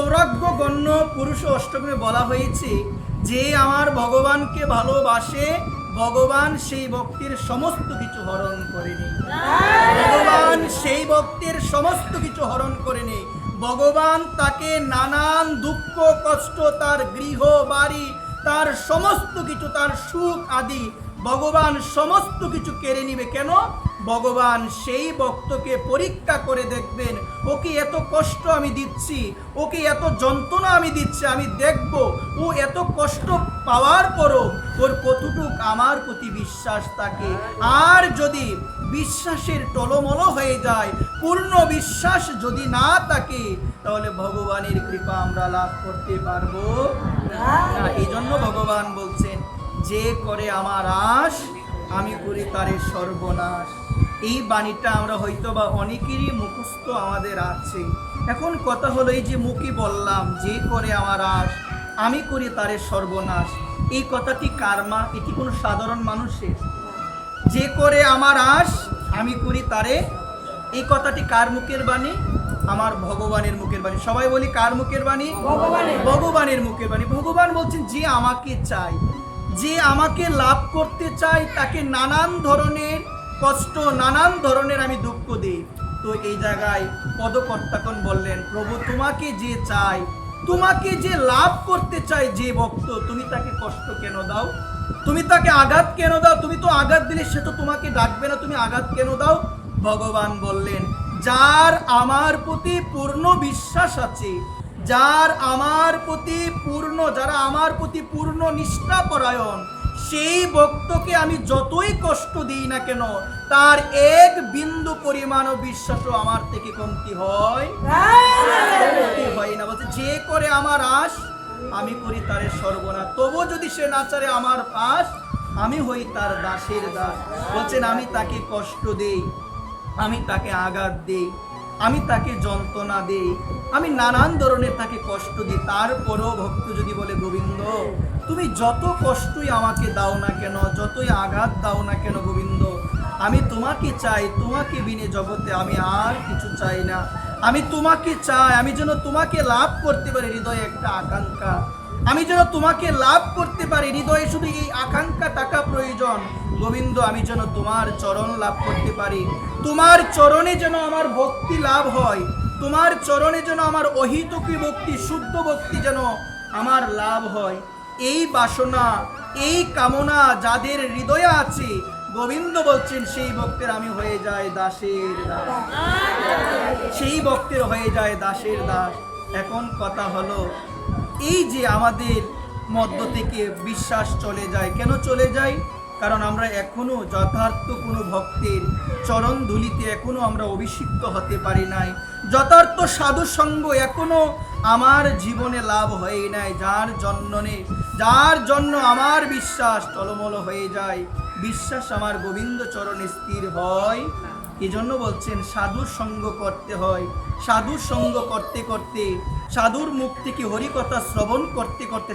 সৌরাগ্য গণ্য পুরুষ অষ্টকমে বলা হয়েছে যে আমার ভগবানকে ভালোবাসে ভগবান সেই ভক্তির সমস্ত কিছু হরণ করে নেই। ভগবান সেই ভক্তির সমস্ত কিছু হরণ করে নেই। ভগবান তাকে নানান দুঃখ কষ্ট, তার গৃহ বাড়ি, তার সমস্ত কিছু, তার সুখ আদি ভগবান সমস্ত কিছু কেড়ে নিবে। কেন? ভগবান সেই ভক্তকে পরীক্ষা করে দেখবেন, ওকে এত কষ্ট আমি দিচ্ছি, ওকে এত যন্ত্রণা আমি দিচ্ছি, আমি দেখব ও এত কষ্ট পাওয়ার পরও ওর কতটুক আমার প্রতি বিশ্বাস থাকে। আর যদি বিশ্বাসের টলমল হয়ে যায়, পূর্ণ বিশ্বাস যদি না থাকে, তাহলে ভগবানের কৃপা আমরা লাভ করতে পারবো না। এই জন্য ভগবান বলছেন, যে করে আমার আশ আমি করি তারে সর্বনাশ। এই বাণীটা আমরা হয়তো বা অনেকেরই মুখস্থ আমাদের আছে। এখন কথা হলো, এই যে মুখে বললাম যে করে আমার আশ আমি করি তারে সর্বনাশ, এই কথাটি কার মা? এটি কোনো সাধারণ মানুষের? যে করে আমার আশ আমি করি তারে, এই কথাটি কার মুখের বাণী? আমার ভগবানের মুখের বাণী। সবাই বলি, কার মুখের বাণী? ভগবানের মুখের বাণী। ভগবান বলছেন, যে আমাকে চাই, যে আমাকে লাভ করতে চাই, তাকে নানান ধরনের কষ্ট, নানান ধরনের আমি দুঃখ দিই। তো এই জায়গায় পদকর্তাগণ বললেন, প্রভু তোমাকে যে চাই, তোমাকে যে লাভ করতে চাই যে ভক্ত, তুমি তাকে কষ্ট কেন দাও? তুমি তাকে আঘাত কেন দাও? তুমি তো আঘাত দিলে সে তো তোমাকে ডাকবে না, তুমি আঘাত কেন দাও? ভগবান বললেন, যার আমার প্রতি পূর্ণ বিশ্বাস আছে, যার আমার প্রতি পূর্ণ, যারা আমার প্রতি পূর্ণ নিষ্ঠাপরায়ণ, সেই ভক্তকে আমি যতই কষ্ট দিই না কেন, তার এক বিন্দু পরিমাণও বিশ্বাসও আমার থেকে কমতি হয় না। বলছে, যে করে আমার আশ আমি করি তারে সর্বনাশ, তবু যদি সে না চারে আমার পাশ, আমি হই তার দাসের দাস। বলছেন, আমি তাকে কষ্ট দেই, আমি তাকে আঘাত দেই, আমি তাকে যন্ত্রণা দেই, আমি নানান ধরনের তাকে কষ্ট দিই। তারপরেও ভক্ত যদি বলে, গোবিন্দ তুমি যত কষ্টই আমাকে দাও না কেন, যতই আঘাত দাও না কেন গোবিন্দ, আমি তোমাকে চাই, তোমাকে বিনে জগতে আমি আর কিছু চাই না। আমি তোমাকে চাই, আমি যেন তোমাকে লাভ করতে পারি, হৃদয়ে একটা আকাঙ্ক্ষা, আমি যেন তোমাকে লাভ করতে পারি, হৃদয়ে শুধু এই আকাঙ্ক্ষা টাকা প্রয়োজন। গোবিন্দ আমি যেন তোমার চরণ লাভ করতে পারি, তোমার চরণে যেন আমার ভক্তি লাভ হয়, তোমার চরণে যেন আমার অহিতকী ভক্তি, শুদ্ধ ভক্তি যেন আমার লাভ হয়। এই বাসনা, এই কামনা যাদের হৃদয়ে আছে, গোবিন্দ বলছেন সেই ভক্তের আমি হয়ে যায় দাসের দাস, সেই ভক্তের হয়ে যায় দাসের দাস। এখন কথা হলো, এই যে আমাদের মধ্য থেকে বিশ্বাস চলে যায়, কেন চলে যায়? কারণ আমরা এখনো যথার্থ কোনো ভক্তের চরণ ধুলিতে এখনো আমরা অভিষিক্ত হতে পারি নাই, যথার্থ সাধু সঙ্গ এখনো আমার জীবনে লাভ হয়ে নাই, যার জন্য আমার বিশ্বাস টলমল হয়ে যায়, বিশ্বাস আমার গোবিন্দ চরণে স্থির হয়। এই জন্য বলছেন, সাধুর সঙ্গ করতে হয়। সাধুর সঙ্গ করতে করতে, সাধুর মুখ থেকে হরিকথা শ্রবণ করতে করতে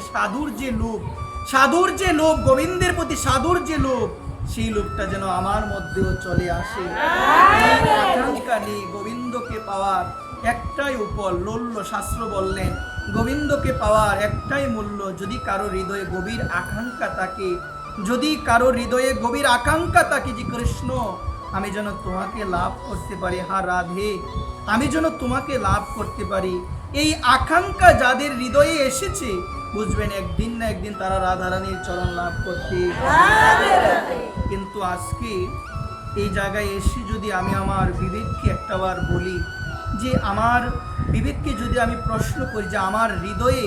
সাধুর যে লোভ, গোবিন্দের প্রতি সাধুর যে লোভ, সেই লোভটা যেন আমার মধ্যেও চলে আসে। আকাঙ্ক্ষা নেই, গোবিন্দকে পাওয়ার একটাই উপলব্ধ। শাস্ত্র বললেন, গোবিন্দকে পাওয়ার একটাই মূল্য। যদি কারো হৃদয়ে গভীর আকাঙ্ক্ষা থাকে, যদি কারো হৃদয়ে গভীর আকাঙ্ক্ষা থাকে যে কৃষ্ণ আমি যেন তোমাকে লাভ করতে পারি, হা রাধে আমি যেন তোমাকে লাভ করতে পারি, এই আকাঙ্ক্ষা যাদের হৃদয়ে এসেছে, বুঝবেন একদিন না একদিন তারা রাধারানীর চরণ লাভ করতে। কিন্তু আজকে এই জায়গায় এসে যদি আমি আমার বিবেককে একটাবার বলি, যে আমার বিবেককে যদি আমি প্রশ্ন করি যে আমার হৃদয়ে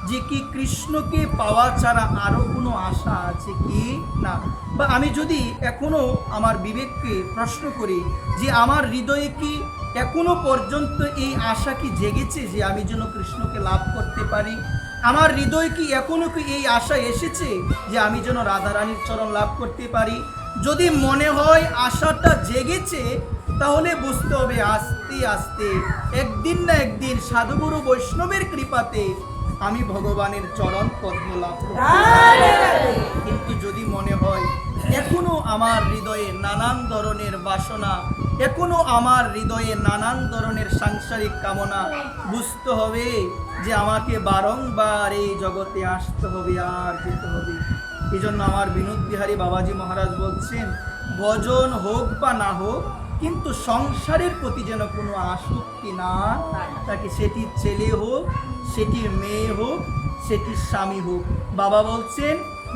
যে কি কৃষ্ণকে পাওয়া ছাড়া আরো কোনো আশা আছে কি না, বা আমি যদি এখনো আমার বিবেককে প্রশ্ন করি যে আমার হৃদয়ে কি এখনো পর্যন্ত এই আশা কি জেগেছে যে আমি যেন কৃষ্ণকে লাভ করতে পারি, আমার হৃদয়ে কি এখনো কি এই আশা এসেছে যে আমি যেন রাধারানীর চরণ লাভ করতে পারি, যদি মনে হয় আশাটা জেগেছে, তাহলে বুঝতে হবে আস্তে আস্তে একদিন না একদিন সাধুগুরু বৈষ্ণবের কৃপাতে আমি ভগবানের চরণ পদ্ম লাভ করব। কিন্তু যদি মনে হয় এখনো আমার হৃদয়ে নানান ধরনের বাসনা, এখনো আমার হৃদয়ে নানান ধরনের সাংসারিক কামনা। বুঝতে হবে যে আমাকে বারংবার এই জগতে আসতে হবে আর যেতে হবে। এই জন্য আমার বিনোদ বিহারী বাবাজি মহারাজ বলছেন, ভজন হোক বা না হোক, কিন্তু সংসারের প্রতি যেন কোনো আসক্তি না থাকে, সেটি ছেলে হোক, সেটি মেয়ে হোক, সেটি স্বামী হোক। বাবা বলছেন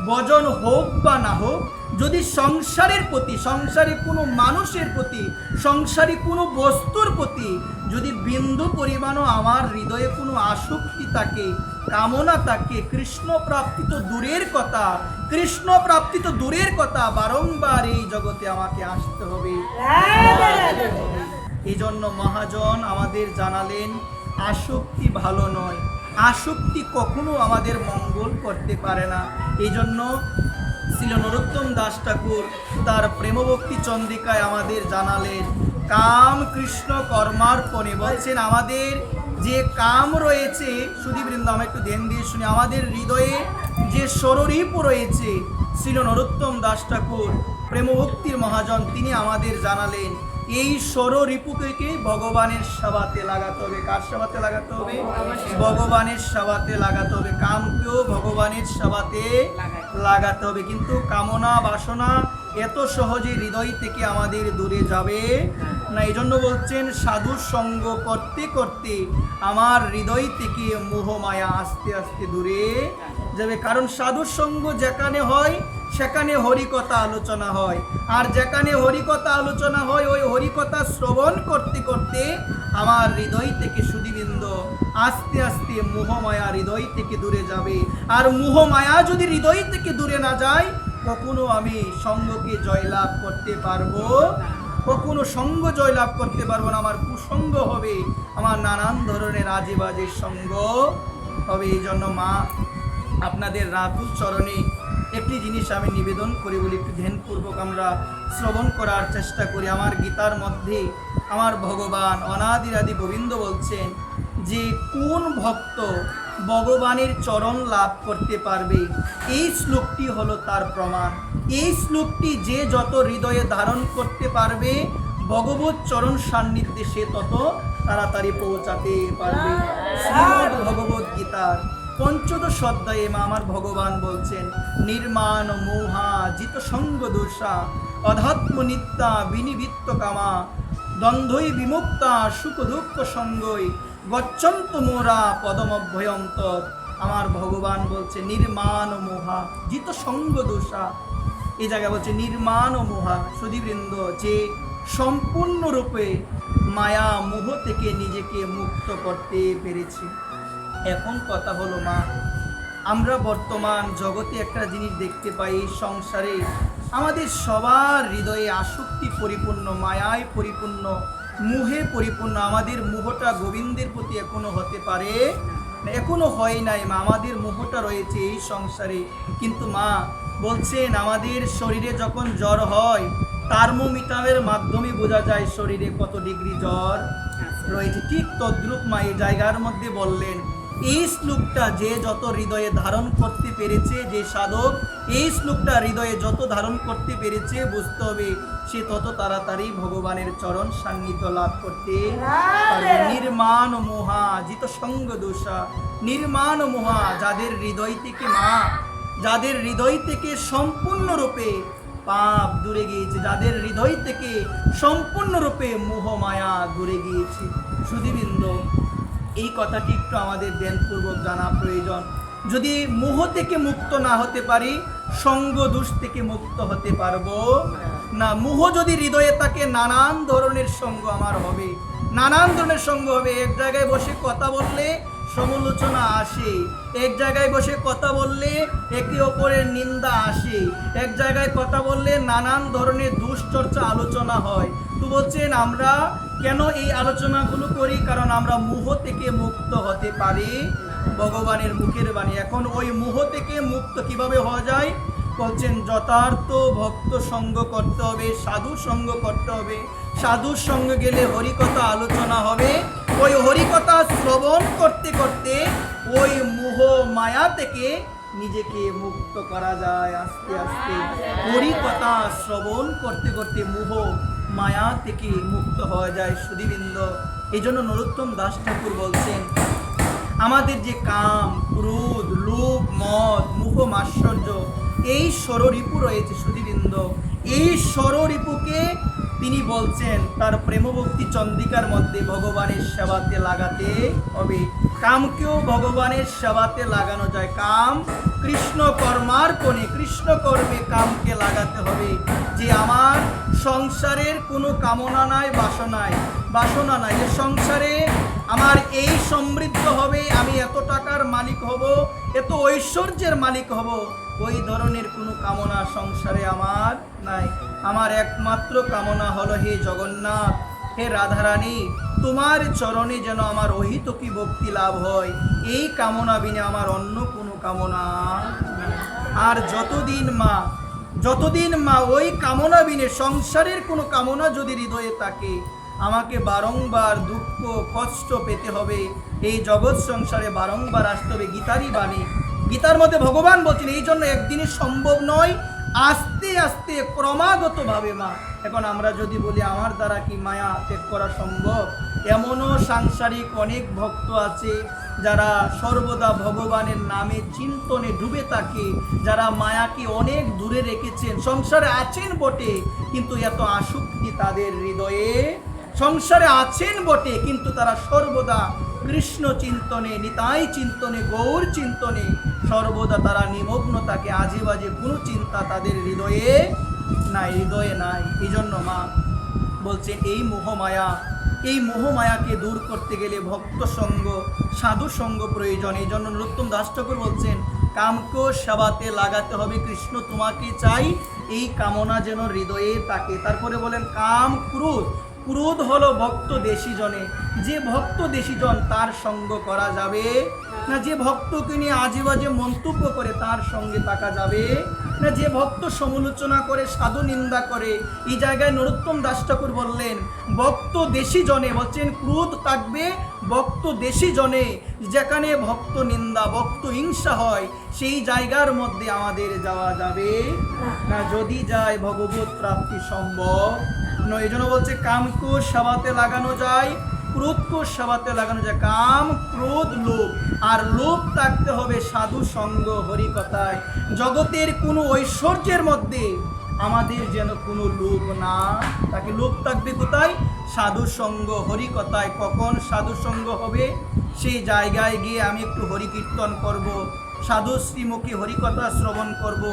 ভজন হোক বা না হোক, যদি সংসারের প্রতি, সংসারে কোনো মানুষের প্রতি, সংসারে কোনো বস্তুর প্রতি যদি বিন্দু পরিমাণও আমার হৃদয়ে কোনো আসক্তি থাকে, কামনা থাকে, কৃষ্ণ প্রাপ্তি তো দূরের কথা, কৃষ্ণ প্রাপ্তি তো দূরের কথা, বারংবার এই জগতে আমাকে আসতে হবে। এই জন্য মহাজন আমাদের জানালেন আসক্তি ভালো নয়, আসক্তি কখনো আমাদের মঙ্গল করতে পারে না। এই জন্য শ্রী নরোত্তম দাস ঠাকুর তার প্রেমভক্তি চন্দ্রিকায় আমাদের জানালেন, কাম কৃষ্ণ কর্মার্পণে। বলছেন আমাদের যে কাম রয়েছে, সুধীবৃন্দ আমরা একটু ধ্যান দিয়ে শুনি, আমাদের হৃদয়ে যে স্বরূপ রয়েছে, শ্রী নরোত্তম দাস ঠাকুর প্রেমভক্তির মহাজন তিনি আমাদের জানালেন এই স্বরূপকে ভগবানের সেবাতে লাগাতে হবে। কার সেবাতে লাগাতে হবে? ভগবানের সেবাতে লাগাতে হবে। কামকেও ভগবানের সেবাতে লাগাতে হবে। কিন্তু কামনা বাসনা এত সহজে হৃদয় থেকে আমাদের দূরে যাবে না। এই জন্য বলছেন সাধুর সঙ্গ করতে করতে আমার হৃদয় থেকে মোহ মায়া আস্তে আস্তে দূরে যাবে। কারণ সাধুর সঙ্গ যেখানে হয় সেখানে হরিকথা আলোচনা হয়, আর যেখানে হরিকথা আলোচনা হয় ওই হরিকথা শ্রবণ করতে করতে আমার হৃদয় থেকে সুধীবৃন্দ আস্তে আস্তে মোহমায়া হৃদয় থেকে দূরে যাবে। আর মোহমায়া যদি হৃদয় থেকে দূরে না যায়, কখনো আমি সঙ্গকে জয়লাভ করতে পারবো, কখনো সঙ্গ জয়লাভ করতে পারবো না। আমার কুসঙ্গ হবে, আমার নানান ধরনের আজে বাজে সঙ্গ হবে। এই জন্য মা আপনাদের রাতুল চরণে একটি জিনিস আমি নিবেদন করি বলি, একটু ধ্যানপূর্বক আমরা শ্রবণ করার চেষ্টা করি। আমার গীতার মধ্যে আমার ভগবান অনাদিরাদি গোবিন্দ বলছেন যে কোন ভক্ত ভগবানের চরণ লাভ করতে পারবে, এই শ্লোকটি হলো তার প্রমাণ। এই শ্লোকটি যে যত হৃদয়ে ধারণ করতে পারবে ভগবত চরণ সান্নিধ্যে সে তত তাড়াতাড়ি পৌঁছাতে পারবে। শ্রীমদ্ ভগবত গীতার পঞ্চদশ অধ্যায়ে আমার ভগবান বলছেন, নির্মাণ মোহা জিত সঙ্গ দোষা অধ্যাত্ম নিত্যা বিনিবৃত্ত কামা দ্বন্দ্বই বিমুক্তা সুখ দুঃখ সঙ্গই গচ্ছন্ত মোরা পদমভ্যয়ন্ত। আমার ভগবান বলছে নির্মাণ মোহা জিত সঙ্গ দোষা। এই জায়গায় বলছে নির্মাণ মোহা, সুধীবৃন্দ যে সম্পূর্ণরূপে মায়া মোহ থেকে নিজেকে মুক্ত করতে পেরেছে। এখন কথা হলো মা, আমরা বর্তমান জগতে একটা জিনিস দেখতে পাই, সংসারে আমাদের সবার হৃদয়ে আসক্তি পরিপূর্ণ, মায়ায় পরিপূর্ণ, মোহে পরিপূর্ণ। আমাদের মোহটা গোবিন্দের প্রতি এখনো হতে পারে না, এখনো হয় নাই মা। আমাদের মোহটা রয়েছে এই সংসারে। কিন্তু মা বলছেন আমাদের শরীরে যখন জ্বর হয় থার্মোমিটারের মাধ্যমে বোঝা যায় শরীরে কত ডিগ্রি জ্বর রয়েছে। ঠিক তদ্রূপ মা এই জায়গার মধ্যে বললেন এই শ্লোকটা যে যত হৃদয়ে ধারণ করতে পেরেছে, যে সাধক এই শ্লোকটা হৃদয়ে যত ধারণ করতে পেরেছে, বুঝতে হবে সে তত তাড়াতাড়ি ভগবানের চরণ সান্নিধ্য লাভ করতে পারবে। নির্মাণ মোহা জিত সঙ্গ দোষা, নির্মাণ মোহা যাদের হৃদয় থেকে মা, যাদের হৃদয় থেকে সম্পূর্ণরূপে পাপ দূরে গিয়েছে, যাদের হৃদয় থেকে সম্পূর্ণরূপে মোহ মায়া দূরে গিয়েছে। সুধীবৃন্দ এই কথাটি একটু আমাদের ধ্যানপূর্বক জানা প্রয়োজন। যদি মোহ থেকে মুক্ত না হতে পারি, সঙ্গ দোষ থেকে মুক্ত হতে পারবো না। মোহ যদি হৃদয়ে থাকে, নানান ধরনের সঙ্গ আমার হবে, নানান ধরনের সঙ্গ হবে। এক জায়গায় বসে কথা বললে সমালোচনা আসে, এক জায়গায় বসে কথা বললে একে অপরের নিন্দা আসে, এক জায়গায় কথা বললে নানান ধরনের দুশ্চর্চা আলোচনা হয়। তো বলছেন আমরা কেন এই আলোচনাগুলো করি? কারণ আমরা মোহ থেকে মুক্ত হতে পারি ভগবানের মুখের বাণী। এখন ওই মোহ থেকে মুক্ত কিভাবে হওয়া যায়? বলছেন যথার্থ ভক্ত সঙ্গ করতে হবে, সাধু সঙ্গ করতে হবে। সাধুর সঙ্গে গেলে হরিকথা আলোচনা হবে। ওই হরিকথা শ্রবণ করতে করতে ওই মোহ মায়া থেকে নিজেকে মুক্ত করা যায় আস্তে আস্তে। হরি কথা শ্রবণ করতে করতে মোহ মায়া থেকে মুক্ত হওয়া যায় সুধীবৃন্দ। এই জন্য নরোত্তম দাস ঠাকুর বলছেন, আমাদের যে কাম, ক্রোধ, লোভ, মদ, মোহ, মাৎসর্য, এই ষড়রিপু রয়েছে সুধীবৃন্দ, এই ষড়রিপুকে তিনি বলছেন তার প্রেমভক্তি চন্দ্রিকার মধ্যে ভগবানের সেবাতে লাগাতে হবে। কামকেও ভগবানের সেবাতে লাগানো যায়। কাম কৃষ্ণ কর্মার্পণে, কৃষ্ণ কর্মে কামকে লাগাতে হবে। যে আমার সংসারের কোনো কামনা নাই, বাসনা নাই, যে সংসারে আমার এই সমৃদ্ধ হবে, আমি এত টাকার মালিক হব, এত ঐশ্বর্যের মালিক হব, ওই ধরনের কোনো কামনা সংসারে আমার নাই। আমার একমাত্র কামনা হলো, হে জগন্নাথ, হে রাধারানী, তোমার চরণে যেন আমার অহিতকী ভক্তি লাভ হয়, এই কামনা বিনে আমার অন্য কোনো কামনা নাই। আর যতদিন মা ওই কামনা বিনে সংসারের কোনো কামনা যদি হৃদয়ে থাকে, আমাকে বারংবার দুঃখ কষ্ট পেতে হবে, এই জগৎ সংসারে বারংবার আসতে হবে। গীতারই বাণী, গীতার মধ্যে ভগবান বলছেন এই জন্য একদিনে সম্ভব নয়, আস্তে আস্তে ক্রমাগতভাবে। মা এখন আমরা যদি বলি আমার দ্বারা কি মায়া ত্যাগ করা সম্ভব? এমনও সাংসারিক অনেক ভক্ত আছে যারা সর্বদা ভগবানের নামে চিন্তনে ডুবে থাকে, যারা মায়াকে অনেক দূরে রেখেছেন, সংসারে আছেন বটে কিন্তু এত আসক্তি তাদের হৃদয়ে, সংসারে আছেন বটে কিন্তু তারা সর্বদা কৃষ্ণ চিন্তনে, নিতাই চিন্তনে, গৌর চিন্তনে সর্বদা তারা নিমগ্ন থাকে। আজে বাজে কোনো চিন্তা তাদের হৃদয়ে নাই। এই জন্য মা বলছেন এই মোহমায়াকে দূর করতে গেলে ভক্ত সঙ্গ, সাধু সঙ্গ প্রয়োজন। এই জন্য নরোত্তম দাস ঠাকুর বলছেন কামকে সেবাতে লাগাতে হবে, কৃষ্ণ তোমাকে চাই, এই কামনা যেন হৃদয়ে থাকে। তারপরে বলেন কাম ক্রোধ হলো ভক্ত দেশীজনে, যে ভক্ত দেশীজন তার সঙ্গ করা যাবে না, যে ভক্তকে নিয়ে আজে বাজে মন্তব্য করে তার সঙ্গে থাকা যাবে না, যে ভক্ত সমালোচনা করে, সাধু নিন্দা করে। এই জায়গায় নরোত্তম দাস ঠাকুর বললেন ভক্ত দেশীজনে, বলছেন ক্রোধ থাকবে ভক্ত দেশীজনে, যেখানে ভক্ত নিন্দা, ভক্ত হিংসা হয়, সেই জায়গার মধ্যে আমাদের যাওয়া যাবে না। যদি যায় ভগবত প্রাপ্তি সম্ভব নয়। এই জন্য বলছে কামকে সেবাতে লাগানো যায়, ক্রোধকে সেবাতে লাগানো যায়। কাম, ক্রোধ, লোভ, আর লোভ থাকতে হবে সাধু সঙ্গ, হরি কথায়। জগতের কোনো ঐশ্বর্যের মধ্যে আমাদের যেন কোনো লোভ না তাকে। লোভ থাকবে কোথায়? সাধু সঙ্গ, হরি কথায়। কখন সাধু সঙ্গ হবে? সেই জায়গায় গিয়ে আমি একটু হরি কীর্তন করব, সাধু শ্রীমুখী হরিকথা শ্রবণ করব,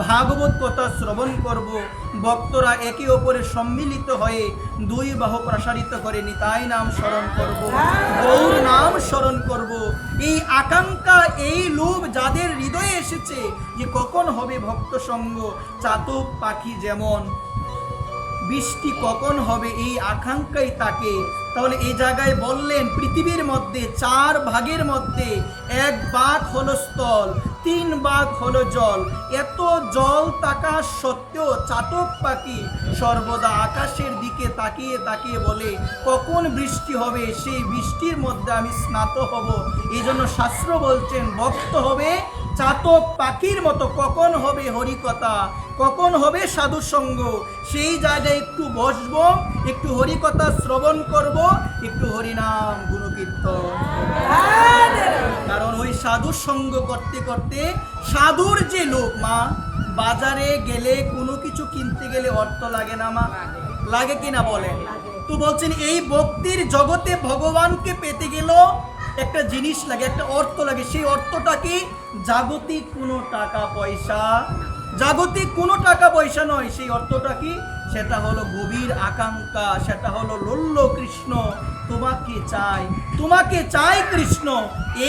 ভাগবত কথা শ্রবণ করব, ভক্তরা একে অপরে সম্মিলিত হয়ে দুই বাহু প্রসারিত করে নিতাই নাম স্মরণ করব, গৌর নাম স্মরণ করব। এই আকাঙ্ক্ষা, এই লোভ যাদের হৃদয়ে এসেছে যে কখন হবে ভক্ত সঙ্গ, চাতক পাখি যেমন বৃষ্টি কখন হবে এই আকাঙ্ক্ষাই তাকে। তাহলে এই জায়গায় বললেন পৃথিবীর মধ্যে 4 ভাগের মধ্যে 1 ভাগ হলো স্থল, 3 ভাগ হলো জল। এত জল থাকা সত্ত্বেও চাতক পাখি সর্বদা আকাশের দিকে তাকিয়ে তাকিয়ে বলে কখন বৃষ্টি হবে, সেই বৃষ্টির মধ্যে আমি স্নাত হব। এই জন্য শাস্ত্র বলছেন ভক্ত হবে চাতক পাখির মতো। কখন হবে হরিকথা, কখন হবে সাধু সঙ্গ, সেই জায়গায় একটু বসবো, একটু হরিকথা শ্রবণ করব, একটু হরিনাম গুণকীর্তন। কারণ ওই সাধু সঙ্গ করতে করতে সাধুর যে লোক, মা বাজারে গেলে কোনো কিছু কিনতে গেলে অর্থ লাগে না মা? লাগে কিনা বলেন? তো বলছেন এই ভক্তির জগতে ভগবানকে পেতে গেল একটা জিনিস লাগে, একটা অর্থ লাগে। সেই অর্থটা কি? জাগতিক কোনো টাকা পয়সা, জাগতিক কোনো টাকা পয়সা নয়। সেই অর্থটা কি? সেটা হলো গভীর আকাঙ্ক্ষা, সেটা হলো লোল্য কৃষ্ণ, তোমাকে চাই, তোমাকে চাই কৃষ্ণ।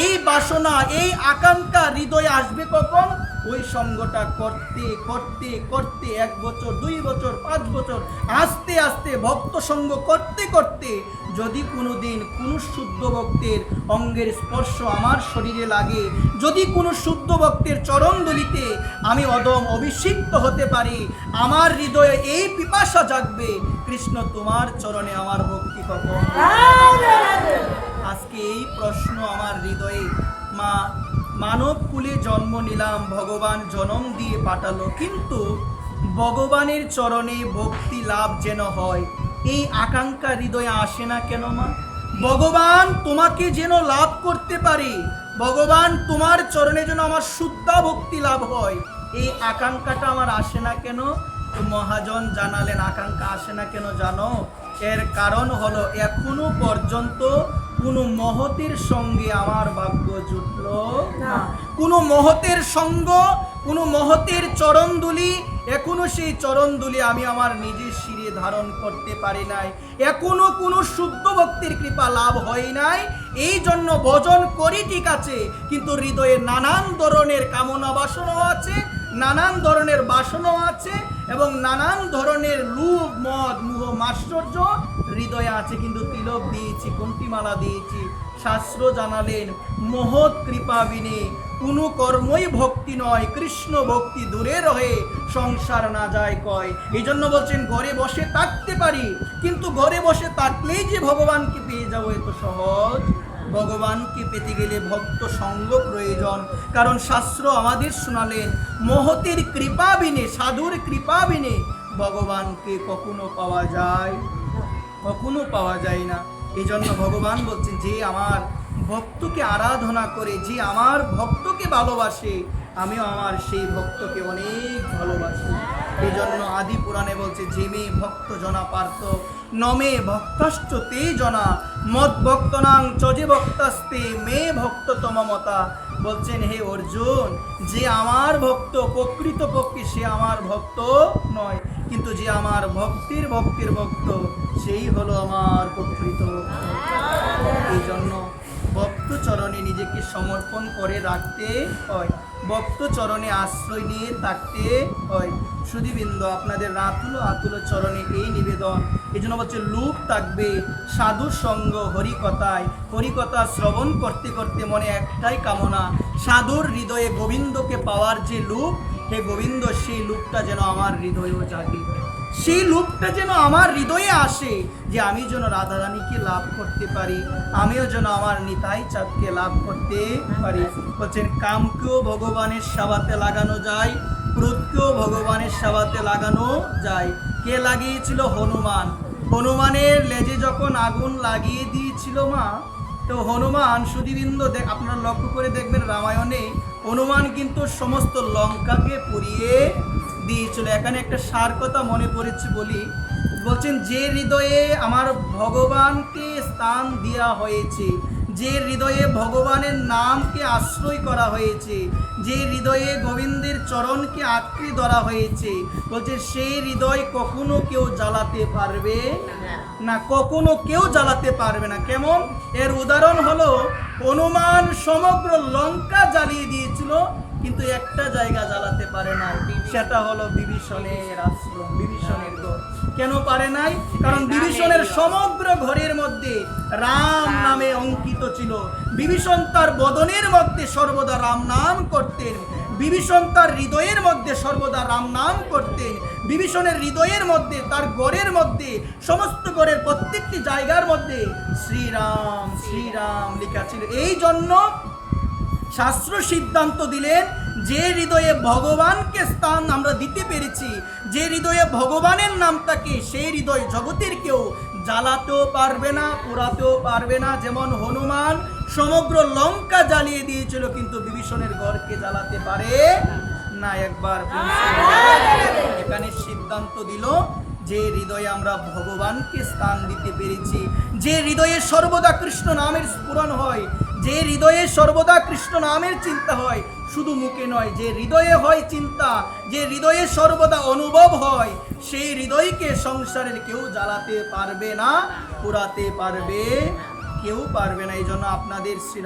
এই বাসনা, এই আকাঙ্ক্ষা হৃদয়ে আসবে কখন? ওই সঙ্গটা করতে করতে করতে 1 বছর, 2 বছর, 5 বছর, আস্তে আস্তে ভক্ত সঙ্গ করতে করতে যদি কোনো দিন কোনো শুদ্ধ ভক্তের অঙ্গের স্পর্শ আমার শরীরে লাগে, যদি কোনো শুদ্ধ ভক্তের চরণদলিতে আমি অদম অভিষিক্ত হতে পারি, আমার হৃদয়ে এই পিপাসা জাগবে, কৃষ্ণ তোমার চরণে আমার ভক্তি কখন। আজকে এই প্রশ্ন আমার হৃদয়ে। মা মানব কুলে জন্ম নিলাম, ভগবান জনম দিয়ে পাঠালো, কিন্তু ভগবানের চরণে ভক্তি লাভ যেন হয় এই আকাঙ্ক্ষা হৃদয়ে আসে না কেন মা? ভগবান তোমাকে যেন লাভ করতে পারি, ভগবান তোমার চরণে যেন আমার শুদ্ধ ভক্তি লাভ হয়, এই আকাঙ্ক্ষাটা আমার আসে না কেন? তো মহাজন জানালেন আকাঙ্ক্ষা আসে না কেন জানো? এর কারণ হলো এখনো পর্যন্ত কোনো মহতের সঙ্গে আমার ভাগ্য জুটল না। কোনো মহতের সঙ্গ, কোনো মহতের চরণধুলি, এখনো সেই চরণধুলি আমি আমার নিজের শিরে ধারণ করতে পারি নাই, এখনো কোনো শুদ্ধ ভক্তির কৃপা লাভ হয় নাই। এই জন্য ভজন করি ঠিক আছে, কিন্তু হৃদয়ে নানান ধরনের কামনা বাসনাও আছে, নানান ধরনের বাসনাও আছে, এবং নানান ধরনের লোভ মদ মোহ মাশ্চর্য হৃদয়ে আছে। কিন্তু তিলক দিয়েছি, কণ্ঠিমালা দিয়েছি। শাস্ত্র জানালেন মহৎ কৃপা বিনে কোনো কর্মই ভক্তি নয়, কৃষ্ণ ভক্তি দূরে রহে সংসার না যায় কয়। এই জন্য বলছেন ঘরে বসে থাকতে পারি, কিন্তু ঘরে বসে থাকলেই যে ভগবানকে পেয়ে যাবো এত সহজ? ভগবানকে পেতে গেলে ভক্ত সঙ্গ প্রয়োজন। কারণ শাস্ত্র আমাদের শোনালেন মহতের কৃপা বিনে, সাধুর কৃপা বিনে ভগবানকে কখনো পাওয়া যায়, কখনো পাওয়া যায় না। এই জন্য ভগবান বলছেন যে আমার ভক্তকে আরাধনা করে, যে আমার ভক্তকে ভালোবাসে, আমিও আমার সেই ভক্তকে অনেক ভালোবাসি। এই জন্য আদি পুরাণে বলছে যে মে ভক্ত জনা পার্থ নমে ভক্তাশ্চ তে জনা মদ ভক্তনাং চজে ভক্তাস্তে মে ভক্ত তমমতা। বলছেন হে অর্জুন, যে আমার ভক্ত প্রকৃতপক্ষে সে আমার ভক্ত নয়, কিন্তু যে আমার ভক্তির ভক্ত সেই হলো আমার প্রকৃত ভক্ত। এই জন্য ভক্ত চরণে নিজেকে সমর্পণ করে রাখতে হয়, ভক্ত চরণে আশ্রয় নিয়ে থাকতে হয়। সুধীবৃন্দ, আপনাদের আতুল চরণে এই নিবেদন। এই জন্য বলছে লোভ থাকবে সাধুর সঙ্গ হরিকথায়, হরিকথা শ্রবণ করতে করতে মনে একটাই কামনা, সাধুর হৃদয়ে গোবিন্দকে পাওয়ার যে লোভ, হে গোবিন্দ সেই লোভটা যেন আমার হৃদয়েও জাগে, সেই লোভটা যেন আমার হৃদয়ে আসে, যে আমি যেন রাধারানীকে লাভ করতে পারি, আমিও যেন আমার নিতাই চাঁদকে লাভ করতে পারি। বলছেন কামকেও ভগবানের সেবাতে লাগানো যায়, ক্রোধকেও ভগবানের সেবাতে লাগানো যায়। কে লাগিয়েছিল? হনুমান। হনুমানের লেজে যখন আগুন লাগিয়ে দিয়েছিল মা, তো হনুমান, সুধীবৃন্দ আপনারা লক্ষ্য করে দেখবেন রামায়ণে হনুমান কিন্তু সমস্ত লঙ্কাকে পুড়িয়ে দিয়েছিল। এখানে একটা সার কথা মনে পড়েছে বলি, বলছেন যে হৃদয়ে আমার ভগবানকে স্থান দেওয়া হয়েছে, যে হৃদয়ে ভগবানের নামকে আশ্রয় করা হয়েছে, যে হৃদয়ে গোবিন্দের চরণকে আঁকড়ে ধরা হয়েছে, বলছে সেই হৃদয় কখনো কেউ জ্বালাতে পারবে না, কখনো কেউ জ্বালাতে পারবে না। কেমন? এর উদাহরণ হলো হনুমান সমগ্র লঙ্কা জ্বালিয়ে দিয়েছিল, কিন্তু একটা জায়গা জ্বালাতে পারে নাই, সেটা হলো বিভীষণের আশ্রম, বিভীষণের ঘর। কেন পারে নাই? কারণ বিভীষণের সমগ্র ঘরের মধ্যে রাম নামে অঙ্কিত ছিল। বিভীষণ তার বদনের মধ্যে সর্বদা রাম নাম করতেন, বিভীষণ তার হৃদয়ের মধ্যে সর্বদা রাম নাম করতেন। বিভীষণের হৃদয়ের মধ্যে, তার ঘরের মধ্যে, সমস্ত ঘরের প্রত্যেকটি জায়গার মধ্যে শ্রীরাম শ্রীরাম লেখা ছিল। এই জন্য শাস্ত্র সিদ্ধান্ত দিলেন যে হৃদয়ে ভগবানকে স্থান আমরা দিতে পেরেছি, যে হৃদয়ে ভগবানের নাম থাকে, সেই হৃদয় জগতের কেউ জ্বালাতেও পারবে না, পোড়াতেও পারবে না। যেমন হনুমান সমগ্র লঙ্কা জ্বালিয়ে দিয়েছিল, কিন্তু বিভীষণের ঘরকে জ্বালাতে পারে না একবার। এখানে সিদ্ধান্ত দিল যে হৃদয়ে আমরা ভগবানকে স্থান দিতে পেরেছি, যে হৃদয়ে সর্বদা কৃষ্ণ নামের স্ফুরণ হয়, যে হৃদয়ে সর্বদা কৃষ্ণ নামের চিন্তা হয়, শুধু মুখে নয়, যে হৃদয়ে হয় চিন্তা, যে হৃদয়ে সর্বদা অনুভব হয়, সেই হৃদয়কে সংসারের কেউ জ্বালাতে পারবে না, পোড়াতে পারবে কেউ পারবে না। এই জন্য আপনাদের শ্রী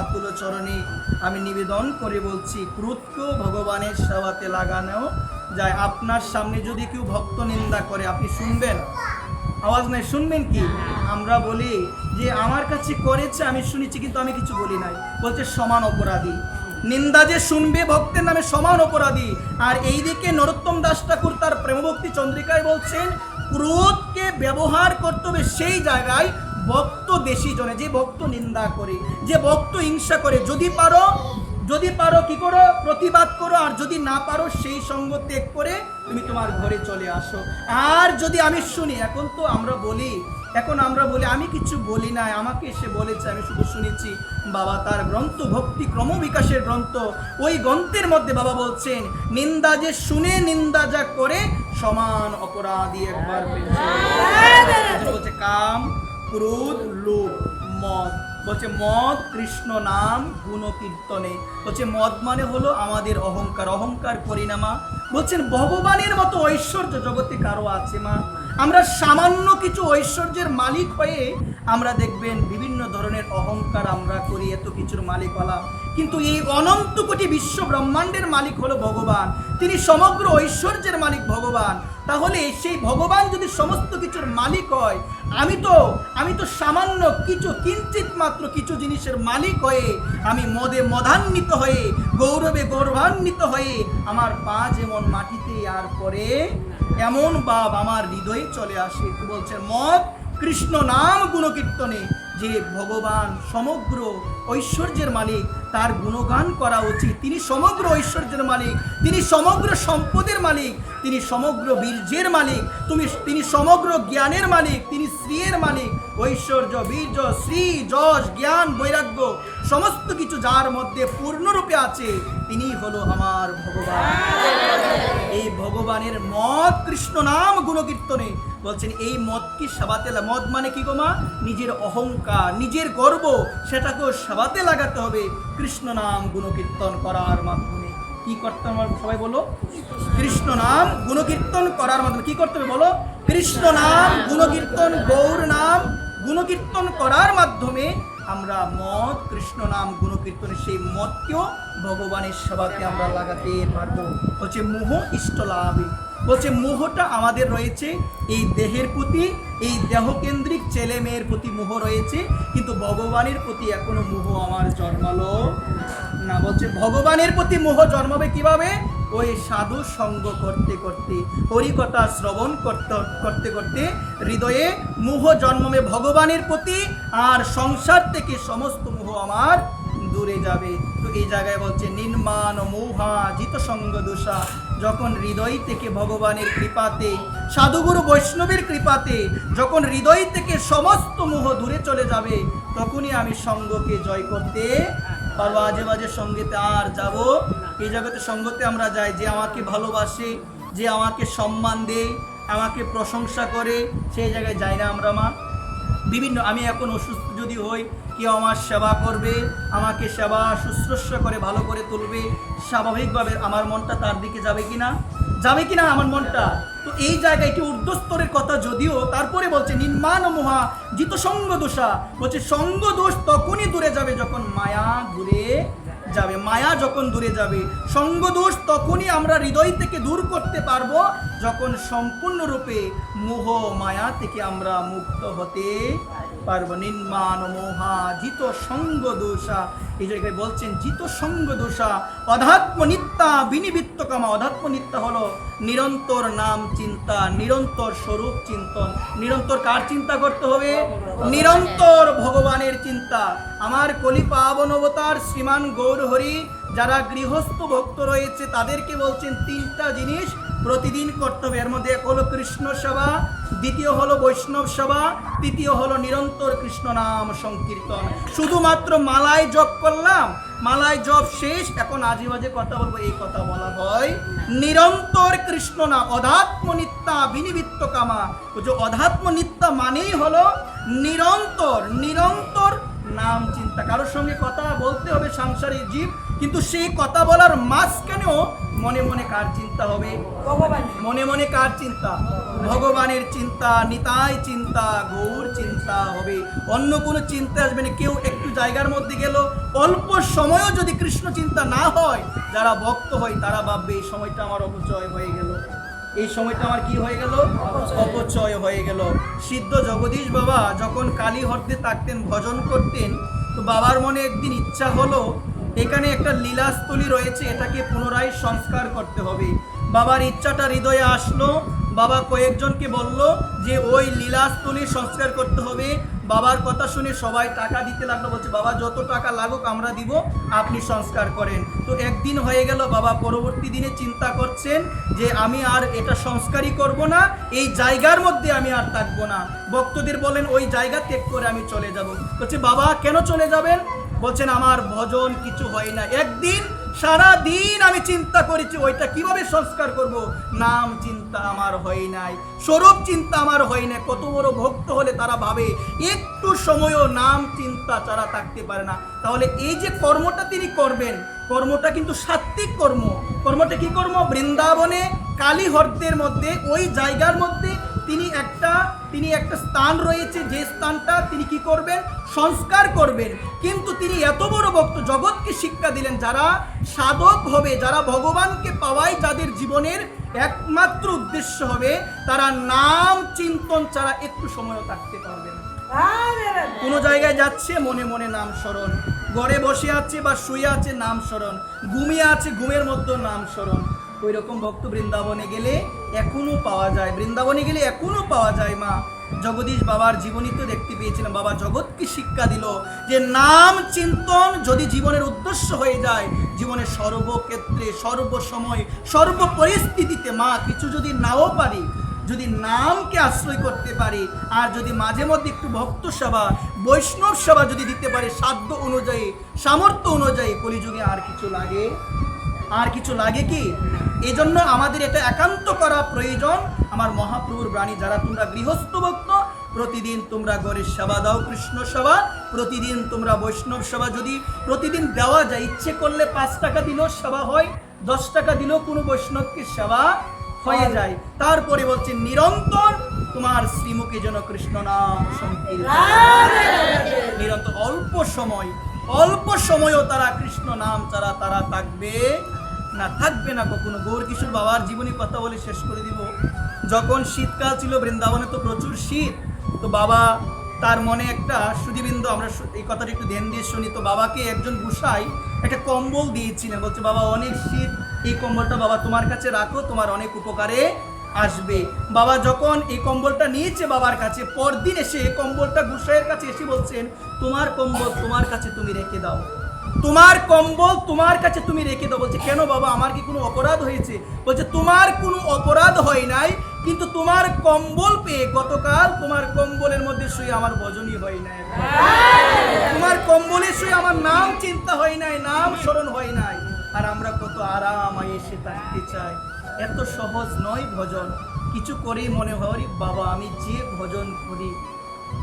আতুল চরণে আমি নিবেদন করে বলছি, ক্রোধকেও ভগবানের সেবাতে লাগানো যায়। আপনার সামনে যদি কেউ ভক্ত নিন্দা করে, আপনি শুনবেন? আওয়াজ নাই, শুনবেন কি? আমরা বলি যে আমার কাছে করেছে, আমি শুনেছি, কিন্তু আমি কিছু বলি নাই। বলছে সমান অপরাধী। নিন্দা যে শুনবে ভক্তের নামে সমান অপরাধী। আর এইদিকে নরোত্তম দাস ঠাকুর তার প্রেমভক্তি চন্দ্রিকায় বলছেন ক্রোধকে ব্যবহার করতে হবে সেই জায়গায় ভক্ত দেশি জনে, যে ভক্ত নিন্দা করে, যে ভক্ত হিংসা করে, যদি পারো যদি পারো কি করো, প্রতিবাদ করো, আর যদি না পারো সেই সঙ্গ ত্যাগ করে তুমি তোমার ঘরে চলে আসো। আর যদি আমি শুনি, এখন আমরা বলি আমি কিছু বলি না, আমাকে এসে বলেছে, আমি শুধু শুনেছি। বাবা তার গ্রন্থ ভক্তি ক্রমবিকাশের গ্রন্থ, ওই গ্রন্থের মধ্যে বাবা বলছেন নিন্দা যে শুনে নিন্দা যা করে সমান অপরাধী একবার বলছে কাম, ক্রোধ, লোভ, মদ। বলছে মদ কৃষ্ণ নাম গুণ কীর্তনে। বলছে মদ মানে হলো আমাদের অহংকার, অহংকার পরিণামা। বলছেন ভগবানের মতো ঐশ্বর্য জগতে কারো আছে মা? আমরা সামান্য কিছু ঐশ্বর্যের মালিক হয়ে আমরা দেখবেন বিভিন্ন ধরনের অহংকার আমরা করি, এত কিছুর মালিক হলাম, কিন্তু এই অনন্ত কোটি বিশ্ব ব্রহ্মাণ্ডের মালিক হলো ভগবান, তিনি সমগ্র ঐশ্বর্যের মালিক ভগবান। তাহলে সেই ভগবান যদি সমস্ত কিছুর মালিক হয়, আমি তো সামান্য কিছু কিঞ্চিত মাত্র কিছু জিনিসের মালিক হয়ে আমি মদে মদান্বিত হয়ে গৌরবে গৌরবান্বিত হয়ে আমার পা যেমন মাটিতে আর পরে এমন ভাব আমার হৃদয়ে চলে আসে। তো বলছে মদ কৃষ্ণ নাম গুণকীর্তনে, যে ভগবান সমগ্র ঐশ্বর্যের মালিক, তার গুণগান করা উচিত। তিনি সমগ্র ঐশ্বর্যের মালিক, তিনি সমগ্র সম্পদের মালিক, তিনি সমগ্র বীর্যের মালিক, তিনি সমগ্র জ্ঞানের মালিক, তিনি শ্রীয়ের মালিক। ঐশ্বর্য, বীর্য, শ্রী, যশ, জ্ঞান, বৈরাগ্য সমস্ত কিছু যার মধ্যে পূর্ণরূপে আছে, তিনি হলো আমার ভগবান। এই ভগবানের মদ কৃষ্ণ নাম গুণকীর্তনে। বলছেন এই মদ কি সাবাতে, মদ মানে কি গো মা? নিজের অহংকার, নিজের গর্ব, সেটাকেও সাবাতে লাগাতে হবে কৃষ্ণ নাম গুণকীর্তন করার মাধ্যমে। কি করতে হবে সবাই বলো? কৃষ্ণ নাম গুণকীর্তন করার মাধ্যমে কি করতে হবে বলো? কৃষ্ণ নাম গুণকীর্তন, গৌর নাম গুণকীর্তন করার মাধ্যমে আমরা মদ কৃষ্ণ নাম গুণকীর্তনে সেই মদকেও ভগবানের সেবাতে আমরা লাগাতে পারবো। বলছে মোহ ইষ্ট লাভে। বলছে মোহটা আমাদের রয়েছে এই দেহের প্রতি, এই দেহকেন্দ্রিক ছেলে মেয়ের প্রতি মোহ রয়েছে, কিন্তু ভগবানের প্রতি এখনো মোহ আমার জন্মালো না। বলছে ভগবানের প্রতি মোহ জন্মাবে কিভাবে? ওই সাধু সঙ্গ করতে করতে, হরিকথা শ্রবণ করতে করতে হৃদয়ে মোহ জন্মাবে ভগবানের প্রতি, আর সংসার থেকে সমস্ত মোহ আমার দূরে যাবে। তো এই জায়গায় বলছে নির্মাণ মোহা জিত সঙ্গ দোষা। যখন হৃদয় থেকে ভগবানের কৃপাতে, সাধুগুরু বৈষ্ণবের কৃপাতে যখন হৃদয় থেকে সমস্ত মোহ দূরে চলে যাবে, তখনই আমি সঙ্গকে জয় করতে পারবো। আজে বাজে সঙ্গেতে আর যাব? এই জগতে সঙ্গতে আমরা যাই যে আমাকে ভালোবাসে, যে আমাকে সম্মান দেয়, আমাকে প্রশংসা করে, সেই জায়গায় যাই না আমরা মা? বিভিন্ন, আমি এখন অসুস্থ যদি হই, কেউ আমার সেবা করবে, আমাকে সেবা শুশ্রূষা করে ভালো করে তুলবে, স্বাভাবিকভাবে আমার মনটা তার দিকে যাবে কিনা? যাবে কিনা আমার মনটা? তো এই জায়গায় একটি ঊর্ধ্বস্তরের কথা যদিও, তারপরে বলছে নির্মাণ মোহা জিত সঙ্গ দোষা। বলছে সঙ্গ দোষ তখনই দূরে যাবে যখন মায়া দূরে যাবে। মায়া যখন দূরে যাবে, সঙ্গ দোষ তখনই আমরা হৃদয় থেকে দূর করতে পারবো যখন সম্পূর্ণরূপে মোহ মায়া থেকে আমরা মুক্ত হতে পারবো। নির্মাণ মোহা জিত সঙ্গ দোষা। এই জায়গায় বলছেন জিত সঙ্গ দোষা অধ্যাত্ম নিত্যা বিনিবৃত্ত কামা। অধ্যাত্ম নিত্যা হলো নিরন্তর নাম চিন্তা, নিরন্তর স্বরূপ চিন্তন। নিরন্তর কার চিন্তা করতে হবে? নিরন্তর ভগবানের চিন্তা। আমার কলি পাবন অবতার শ্রীমান গৌর হরি যারা গৃহস্থ ভক্ত রয়েছে তাদেরকে বলছেন তিনটা জিনিস প্রতিদিন করতে হবে। এর মধ্যে এক হলো কৃষ্ণ সেবা, দ্বিতীয় হলো বৈষ্ণব সেবা, তৃতীয় হলো নিরন্তর কৃষ্ণ নাম সংকীর্তন। শুধুমাত্র মালায় জপ করলাম, মালায় জপ শেষ, এখন আজে বাজে কথা বলবো, এই কথা বলা হয় নিরন্তর কৃষ্ণ নাম। অধ্যাত্ম নিত্যা বিনিবৃত্ত কামা। যে অধ্যাত্ম নিত্যা মানেই হলো নিরন্তর নিরন্তর নাম চিন্তা। কারোর সঙ্গে কথা বলতে হবে সাংসারিক জীব, কিন্তু সেই কথা বলার মাঝখানেও মনে মনে কার চিন্তা হবে? মনে মনে কার চিন্তা? ভগবানের চিন্তা, নিতাই চিন্তা, গৌর চিন্তা হবে। অন্য কোনো চিন্তা আসবে না। কেউ একটু জায়গার মধ্যে গেল, অল্প সময়ও যদি কৃষ্ণ চিন্তা না হয়, যারা ভক্ত হয় তারা ভাববে এই সময়টা আমার অপচয় হয়ে গেল, এই সময়টা আমার কি হয়ে গেল? অপচয় হয়ে গেল। সিদ্ধ জগদীশ বাবা যখন কালীহর্তে থাকতেন, ভজন করতেন, তো বাবার মনে একদিন ইচ্ছা হলো এখানে একটা লীলাস্থলী রয়েছে, এটাকে পুনরায় সংস্কার করতে হবে। বাবার ইচ্ছাটা হৃদয়ে আসলো, বাবা কয়েকজনকে বলল যে ওই লীলাস্থলী সংস্কার করতে হবে। বাবার কথা শুনে সবাই টাকা দিতে লাগলো, বলছে বাবা যত টাকা লাগুক আমরা দিব, আপনি সংস্কার করেন। তো একদিন হয়ে গেল, বাবা পরবর্তী দিনে চিন্তা করছেন যে আমি আর এটা সংস্কারই করব না, এই জায়গার মধ্যে আমি আর থাকবো না। ভক্তদের বলেন ওই জায়গা ত্যাগ করে আমি চলে যাব। বলছে বাবা কেন চলে যাবেন? বলছেন আমার ভজন কিছু হয় না। একদিন সারা দিন আমি চিন্তা করেছি ওইটা কিভাবে সংস্কার করব, নাম চিন্তা আমার হয় নাই, স্বরূপ চিন্তা আমার হয় না। কত বড় ভক্ত হলে তারা ভাবে একটু সময়ও নাম চিন্তা ছাড়া থাকতে পারে না। তাহলে এই যে কর্মটা তিনি করবেন, কর্মটা কিন্তু সাত্বিক কর্ম। কর্মটা কি কর্ম? বৃন্দাবনে কালীহর্দের মধ্যে ওই জায়গার মধ্যে তিনি একটা স্থান রয়েছে, যে স্থানটা তিনি কি করবেন? সংস্কার করবেন। কিন্তু তিনি এত বড় ভক্ত, জগৎকে শিক্ষা দিলেন যারা সাধক হবে, যারা ভগবানকে পাওয়াই যাদের জীবনের একমাত্র উদ্দেশ্য হবে, তারা নাম চিন্তন ছাড়া একটু সময়ও থাকতে পারবে না। কোনো জায়গায় যাচ্ছে মনে মনে নাম স্মরণ, ঘরে বসে আছে বা শুয়ে আছে নাম স্মরণ, ঘুমিয়ে আছে ঘুমের মধ্যে নাম স্মরণ। ওই রকম ভক্ত বৃন্দাবনে গেলে এখনো পাওয়া যায়, বৃন্দাবনে গেলে এখনো পাওয়া যায়। মা জগদীশ বাবার জীবনী তো দেখতে পেয়েছিলাম, বাবা জগৎকে শিক্ষা দিল যে নাম চিন্তন যদি জীবনের উদ্দেশ্য হয়ে যায়, জীবনের সর্বক্ষেত্রে সর্বসময় সর্ব পরিস্থিতিতে মা কিছু যদি নাও পারি, যদি নামকে আশ্রয় করতে পারি, আর যদি মাঝে মধ্যে একটু ভক্ত সেবা বৈষ্ণব সেবা যদি দিতে পারি সাধ্য অনুযায়ী সামর্থ্য অনুযায়ী, কলিযুগে আর কিছু লাগে? আর কিছু লাগে কি? এই জন্য আমাদের এটা একান্ত করা প্রয়োজন। আমার মহাপ্রভুর বাণী, যারা তোমরা গৃহস্থ ভক্ত, প্রতিদিন তোমরা গরের সেবা দাও, কৃষ্ণ সেবা, প্রতিদিন তোমরা বৈষ্ণব সেবা যদি প্রতিদিন দেওয়া যায়, ইচ্ছে করলে 5 টাকা দিলেও সেবা হয়, 10 টাকা দিলেও কোনো বৈষ্ণবকে সেবা হয়ে যায়। তারপরে বলছে নিরন্তর তোমার শ্রীমুখে যেন কৃষ্ণ নাম সংকীর্তন, নিরন্তর। অল্প সময়ও তারা কৃষ্ণ নাম ছাড়া তারা থাকবে না কখনো। গৌর কিশোর বাবার জীবনী কথা বলে শেষ করে দিব। যখন শীতকাল ছিল, বৃন্দাবনে তো প্রচুর শীত, তো বাবা তার মনে একটা সুধীবৃন্দ, আমরা এই কথাটা একটু ধ্যান দিয়ে শুনি, তো বাবাকে একজন গুসাই একটা কম্বল দিয়েছিলেন। বলছে বাবা অনেক শীত, এই কম্বলটা বাবা তোমার কাছে রাখো, তোমার অনেক উপকারে আসবে। বাবা যখন এই কম্বলটা নিয়েছে বাবার কাছে, পরদিন এসে কম্বলটা গুসাইয়ের কাছে এসে বলছেন তোমার কম্বল তোমার কাছে তুমি রেখে দাও, তোমার কম্বল তোমার কাছে তুমি রেখে দাও। বলছে কেন বাবা, আমার কি কোনো অপরাধ হয়েছে? বলছে তোমার কোনো অপরাধ হয় নাই, কিন্তু তোমার কম্বল পেয়ে গতকাল তোমার কম্বলের মধ্যে শুয়ে আমার ভজনই হয় নাই, তোমার কম্বলে শুয়ে আমার নাম চিন্তা হয় নাই, নাম স্মরণ হয় নাই। আর আমরা কত আরাম এসে থাকতে চাই। এত সহজ নয় ভজন। কিছু করেই মনে হয় বাবা আমি যে ভজন করি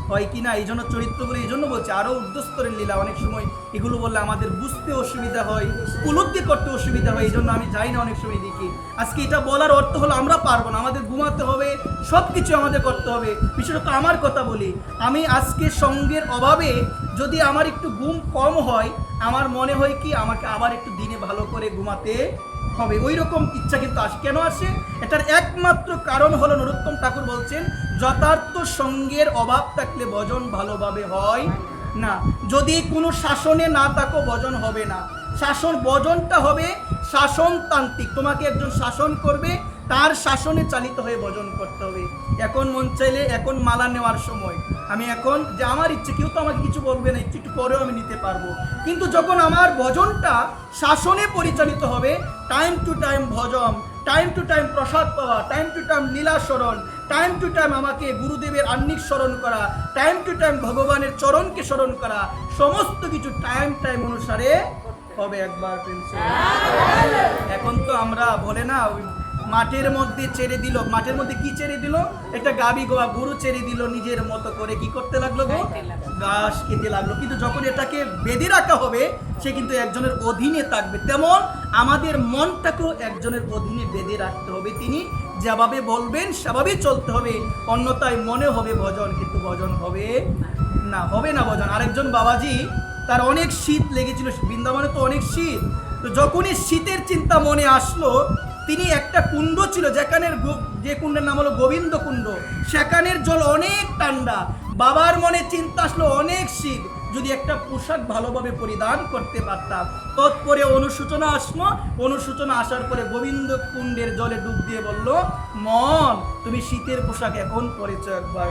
হয় কিনা। এই জন্য চরিত্রগুলো এই জন্য বলছে আরো উর্ধ্বস্তরের লীলা। অনেক সময় এগুলো বললে আমাদের বুঝতে অসুবিধা হয়, উপলব্ধি করতে অসুবিধা হয়, এই জন্য আমি যাই না অনেক সময় দেখি। আজকে এটা বলার অর্থ হলো আমরা পারবো না, আমাদের ঘুমাতে হবে, সব কিছু আমাদের করতে হবে। বিশেষত আমার কথা বলি, আমি আজকে সঙ্গের অভাবে যদি আমার একটু ঘুম কম হয়, আমার মনে হয় কি আমাকে আবার একটু দিনে ভালো করে ঘুমাতে হবে, ওই রকম ইচ্ছা কিন্তু আসে। কেন আসে? এটার একমাত্র কারণ হলো নরোত্তম ঠাকুর বলছেন যথার্থ সঙ্গের অভাব থাকলে ভজন ভালোভাবে হয় না। যদি কোনো শাসনে না থাকো ভজন হবে না। ভজনটা হবে শাসনতান্ত্রিক, তোমাকে একজন শাসন করবে, তার শাসনে চালিত হয়ে ভজন করতে হবে। এখন মন চাইলে এখন মালা নেওয়ার সময় আমি এখন যে আমার ইচ্ছে, কেউ তো আমাকে কিছু বলবে না, একটু পরেও আমি নিতে পারবো। কিন্তু যখন আমার ভজনটা শাসনে পরিচালিত হবে, টাইম টু টাইম ভজন, টাইম টু টাইম প্রসাদ পাওয়া, টাইম টু টাইম লীলা স্মরণ, টাইম টু টাইম আমাকে গুরুদেবের আহ্নিক স্মরণ করা, টাইম টু টাইম ভগবানের চরণকে স্মরণ করা, সমস্ত কিছু টাইম অনুসারে হবে। একবার এখন তো আমরা বলে না মাঠের মধ্যে ছেড়ে দিল, মাঠের মধ্যে কি ছেড়ে দিল? একটা গাবি গরু ছেড়ে দিল, নিজের মতো করে কি করতে লাগলো গো? ঘাস খেতে লাগলো। কিন্তু যখন এটাকে বেঁধে রাখা হবে, সে কিন্তু একজনের অধীনে থাকবে। তেমন আমাদের মনটাকেও একজনের অধীনে বেঁধে রাখতে হবে, তিনি যেভাবে বলবেন সেভাবেই চলতে হবে, অন্যথায় মনে হবে ভজন, কিন্তু ভজন হবে না ভজন। আরেকজন বাবাজি, তার অনেক শীত লেগেছিল, বৃন্দাবনে তো অনেক শীত, তো যখনই শীতের চিন্তা মনে আসলো, তিনি একটা কুণ্ড ছিল যেখানের যে কুণ্ডের নাম হলো গোবিন্দ কুণ্ড, সেখানের জল অনেক ঠান্ডা, বাবার মনে চিন্তা আসলো অনেক শীত, যদি একটা পোশাক ভালোভাবে পরিধান করতে পারতাম। তৎপরে অনুশোচনা আসলো, অনুশোচনা আসার পরে গোবিন্দ কুণ্ডের জলে ডুব দিয়ে বলল, মন তুমি শীতের পোশাক এখন পরেছো একবার।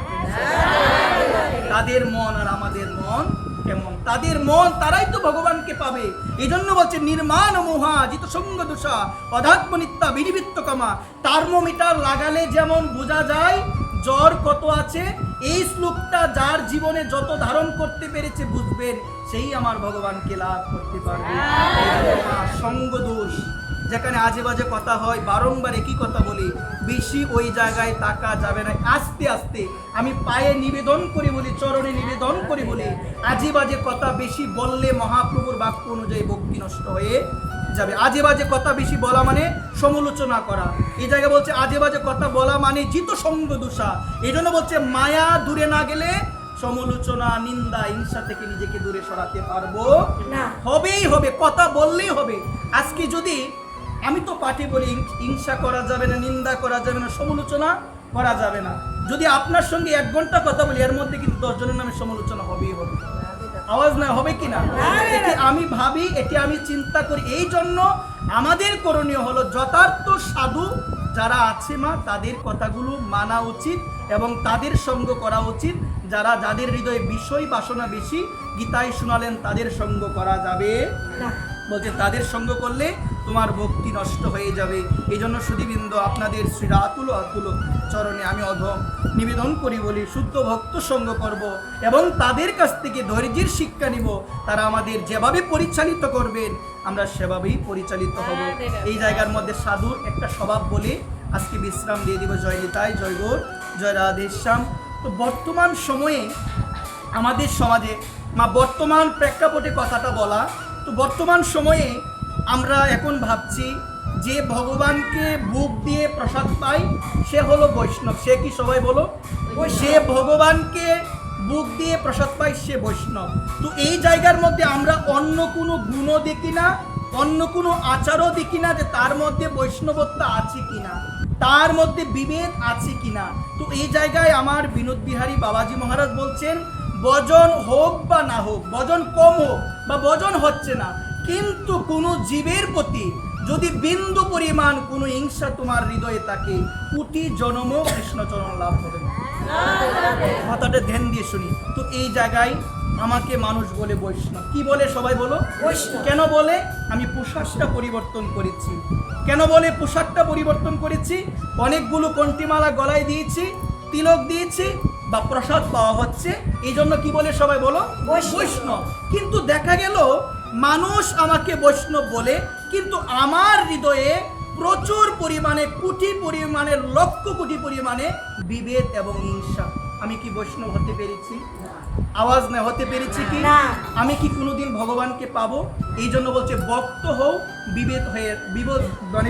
তাদের মন আর আমাদের মন কেমন? তাদের মন, তারাই তো ভগবানকে পাবে। এই জন্য বলছে নির্মাণ মোহা জিত সঙ্গ দোষা অধ্যাত্ম নিত্যা বিনিবৃত্ত কামা। থার্মোমিটার লাগালে যেমন বোঝা যায় জ্বর কত আছে, এই শ্লোকটা যার জীবনে যত ধারণ করতে পেরেছে বুঝবেন সেই আমার ভগবানকে লাভ করতে পারবে। সঙ্গ দোষ, যেখানে আজে বাজে কথা হয়, বারংবার একই কথা বলি, বেশি ওই জায়গায় তাকা যাবে না। আস্তে আস্তে আমি পায়ে নিবেদন করে বলি, চরণে নিবেদন করে বলি, আজে বাজে কথা বেশি বললে মহাপ্রভুর বাক্য অনুযায়ী ভক্তি নষ্ট হয়ে যাবে। আজে বাজে কথা বেশি বলা মানে সমালোচনা করা। এই জায়গায় বলছে আজে বাজে কথা বলা মানে জিত সঙ্গ দোষা। এই জন্য বলছে মায়া দূরে না গেলে সমালোচনা, নিন্দা, হিংসা থেকে নিজেকে দূরে সরাতে পারবো না। হবেই হবে, কথা বললেই হবে। আজকে যদি আমি তো পাঠে বলি হিংসা করা যাবে না, নিন্দা করা যাবে না, সমালোচনা করা যাবে না। যদি আপনার সঙ্গে 1 ঘন্টা কথা বলি এর মধ্যে কিন্তু 10 জনের নামে সমালোচনা হবেই হবে। আওয়াজ না হবে কিনা? এটি আমি ভাবি, এটি আমি চিন্তা করি। এই জন্য আমাদের করণীয় হলো যথার্থ সাধু যারা আছে মা, তাদের কথাগুলো মানা উচিত এবং তাদের সঙ্গ করা উচিত। যাদের হৃদয়ে বিষয় বাসনা বেশি, গীতায় শোনালেন তাদের সঙ্গ করা যাবে না। বলছে তাদের সঙ্গ করলে তোমার ভক্তি নষ্ট হয়ে যাবে। এই জন্য সুধীবৃন্দ, আপনাদের শ্রী আতুল চরণে আমি অধম নিবেদন করি বলি, শুদ্ধ ভক্ত সঙ্গ করব এবং তাদের কাছ থেকে ধৈর্যের শিক্ষা নিব। তারা আমাদের যেভাবে পরিচালিত করবেন আমরা সেভাবেই পরিচালিত হব। এই জায়গার মধ্যে সাধুর একটা স্বভাব বলে আজকে বিশ্রাম দিয়ে দিব। জয় নিতাই, জয় গৌর, জয় রাধেশ্যাম। তো বর্তমান সময়ে আমাদের সমাজে বর্তমান প্রেক্ষাপটে কথাটা বলা, তো বর্তমান সময়ে আমরা এখন ভাবছি যে ভগবানকে বুক দিয়ে প্রসাদ পাই সে হলো বৈষ্ণব। সে কি? সবাই বলো। সে ভগবানকে বুক দিয়ে প্রসাদ পাই সে বৈষ্ণব। তো এই জায়গার মধ্যে আমরা অন্য কোনো গুণও দেখি না, অন্য কোনো আচারও দেখি না যে তার মধ্যে বৈষ্ণবত্ব আছে কিনা, তার মধ্যে বিভেদ আছে কিনা। তো এই জায়গায় আমার বিনোদ বিহারী বাবাজি মহারাজ বলছেন, ভজন হোক বা না হোক, ভজন কম হোক বা ভজন হচ্ছে না, কিন্তু কোনো জীবের প্রতি যদি বিন্দু পরিমাণ কোনো হিংসা তোমার হৃদয়ে থাকে, কোটি জন্ম কৃষ্ণচরণ লাভ হবে না। কথাটা ধ্যান দিয়ে শুনি। তো এই জায়গায় আমাকে মানুষ বলে বৈষ্ণব। কি বলে? সবাই বলো বৈষ্ণব। কেন বলে? আমি পোশাকটা পরিবর্তন করেছি। কেন বলে পোশাকটা পরিবর্তন করেছি? অনেকগুলো কণ্ঠিমালা গলায় দিয়েছি, তিলক দিয়েছি বা প্রসাদ পাওয়া হচ্ছে, এই জন্য কি বলে? সবাই বলো বৈষ্ণব। কিন্তু দেখা গেল মানুষ আমাকে বৈষ্ণব বলে, কিন্তু আমার হৃদয়ে প্রচুর পরিমাণে, কোটি পরিমাণে, লক্ষ কোটি পরিমাণে বিভেদ এবং হিংসা। আমি কি বৈষ্ণব হতে পেরেছি? আওয়াজ না হতে পেরেছি কি? আমি কি কোনোদিন ভগবানকে পাবো? এই জন্য বলছে ভক্ত হও, বিভেদ হয়ে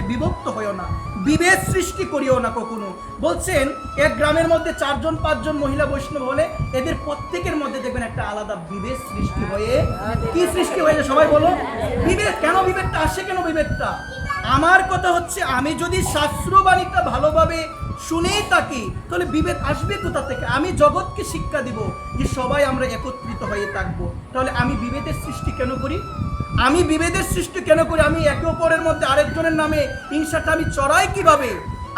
বিভক্ত হইও না, বিভেদ সৃষ্টি করিও না কখনো। বলছেন এক গ্রামের মধ্যে 4 জন 5 জন মহিলা বৈষ্ণব হলে এদের প্রত্যেকের মধ্যে দেখবেন একটা আলাদা বিভেদ সৃষ্টি হয়ে, কি সৃষ্টি হয়ে? সবাই বলো বিভেদ। কেন বিভেদটা আসে? কেন বিভেদটা? আমার কথা হচ্ছে আমি যদি শাস্ত্রবাণীটা ভালোভাবে শুনেই থাকি তাহলে বিভেদ আসবে কোথা থেকে? আমি জগৎকে শিক্ষা দিব যে সবাই আমরা একত্রিত হয়ে থাকবো, তাহলে আমি বিভেদের সৃষ্টি কেন করি? আমি বিভেদের সৃষ্টি কেন করি? আমি একে অপরের মধ্যে আরেকজনের নামে হিংসাটা আমি চড়াই কিভাবে?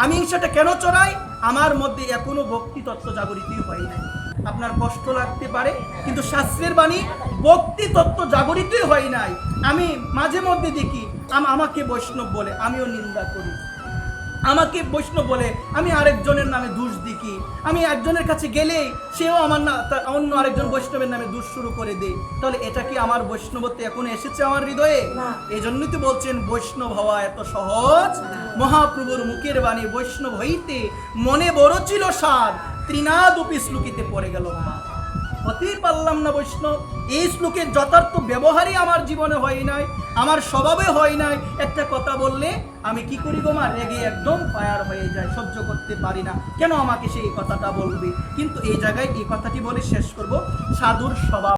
আমি হিংসাটা কেন চড়াই? আমার মধ্যে এখনো ভক্তি তত্ত্ব জাগরিতই হয় নাই। আপনার কষ্ট লাগতে পারে, কিন্তু শাস্ত্রের বাণী ভক্তি তত্ত্ব জাগরিতই হয় নাই। আমি মাঝে মধ্যে দেখি আমাকে বৈষ্ণব বলে, আমিও নিন্দা করি। আমাকে বৈষ্ণব বলে, আমি আরেকজনের নামে দোষ দেখি। আমি একজনের কাছে গেলেই সেও আমার অন্য আরেকজন বৈষ্ণবের নামে দোষ শুরু করে দেয়। তাহলে এটা কি আমার বৈষ্ণবত্ব এখন এসেছে আমার হৃদয়ে? এই জন্যই তো বলছেন বৈষ্ণব হওয়া এত সহজ। মহাপ্রভুর মুখের বাণী, বৈষ্ণব হইতে মনে বড় ছিল সার, ত্রিনাদপি শ্লোকিতে পড়ে গেল। হতেই পারলাম না বৈষ্ণব। এই শ্লোকের যথার্থ ব্যবহারই আমার জীবনে হয় নাই, আমার স্বভাবে হয় নাই। একটা কথা বললে আমি কি করি গো মা? রেগে একদম ফায়ার হয়ে যায়, সহ্য করতে পারি না। কেন আমাকে সেই কথাটা বলবে? কিন্তু এই জায়গায় এই কথাটি বলে শেষ করব। সাধুর স্বভাব